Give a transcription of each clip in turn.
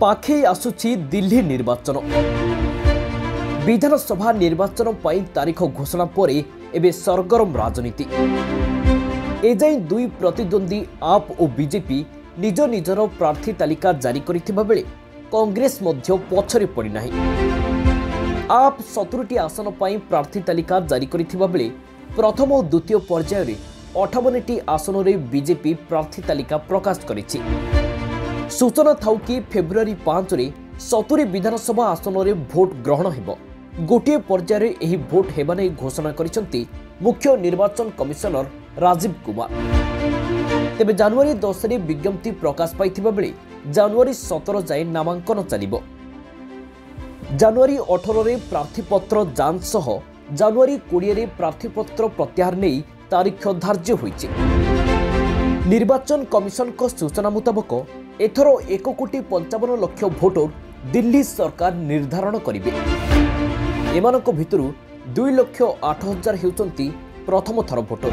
पाखे आसुची दिल्ली निर्वाचन। विधानसभा निर्वाचन पर तारीख घोषणा पर एबे सरगरम राजनीति। एजाई दुई प्रतिद्वंदी आप और बीजेपी निज निजर प्रार्थी तालिका जारी करिथिबा बेले कांग्रेस मध्य पछरे पड़ी नाही। आप 17टी आसन पर प्रार्थी तालिका जारी करिथिबा बेले प्रथम और द्वितीय पर्याय रे 58टी आसन रे बीजेपी प्रार्थी तालिका प्रकाश करिछि। सूचना थाउ कि फेब्रुआरी 5 रे 70 विधानसभा आसन रे भोट ग्रहण हेबो। गोटे पर्याय रे एही भोट हेबा नै घोषणा करिसंती मुख्य निर्वाचन कमिशनर राजीव कुमार। तेबे जनवरी 10 रे विज्ञप्ति प्रकाश पाइथिबा बेले जनवरी 17 जाए नामांकन चलिबो। जनवरी 18 रे प्रार्थीपत्र जांच सह जनवरी 20 रे प्रार्थीपत्र प्रत्याहार नै तारीख धार्य होइछि। निर्वाचन कमिशन को सूचना मुताबक एथर 1,55,00,000 भोटर दिल्ली सरकार निर्धारण करिवे। एमानक भितरु 2,08,000 हेउचंती प्रथम थर भोटर।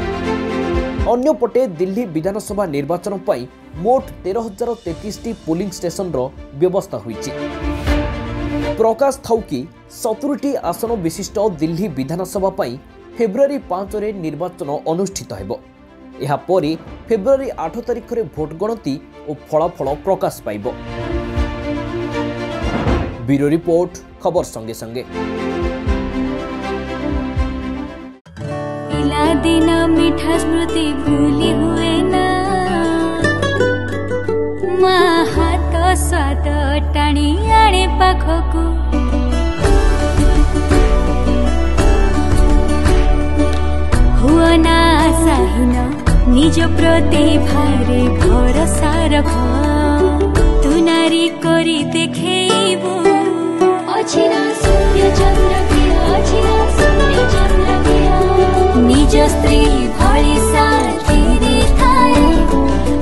अन्यपटे दिल्ली विधानसभा निर्वाचन पई मोट 13,033 पोलिंग स्टेशन रो व्यवस्था होइछि। प्रकाश थाउ कि 17टी आसन विशिष्ट दिल्ली विधानसभा पई फेब्रुआरी 5 रे निर्वाचन अनुष्ठित हेबो। एहा परे फेब्रुआरी 8 तारिख रे भोट गणति और फलाफल प्रकाश पाइबो। ब्यूरो रिपोर्ट, खबर संगे संगे। दिन मीठा स्मृति भूली हुए ना, माँ हाथ स्वाद टाणी आणे पाखकु। हुआ ना आशाहीन निज प्रतिभारे भरसा रख। तू नारी करी देखेबू अछि ना सूर्य चंद्र प्रिय, अछि ना सूर्य चंद्र प्रिय। निज स्त्री भली साथी थाए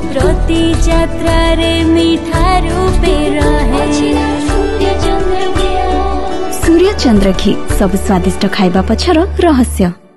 प्रति यात्रा रे मीठा रूपे रहे। सूर्य चंद्र घी सब स्वादिष्ट खाइबा पछर रहस्य।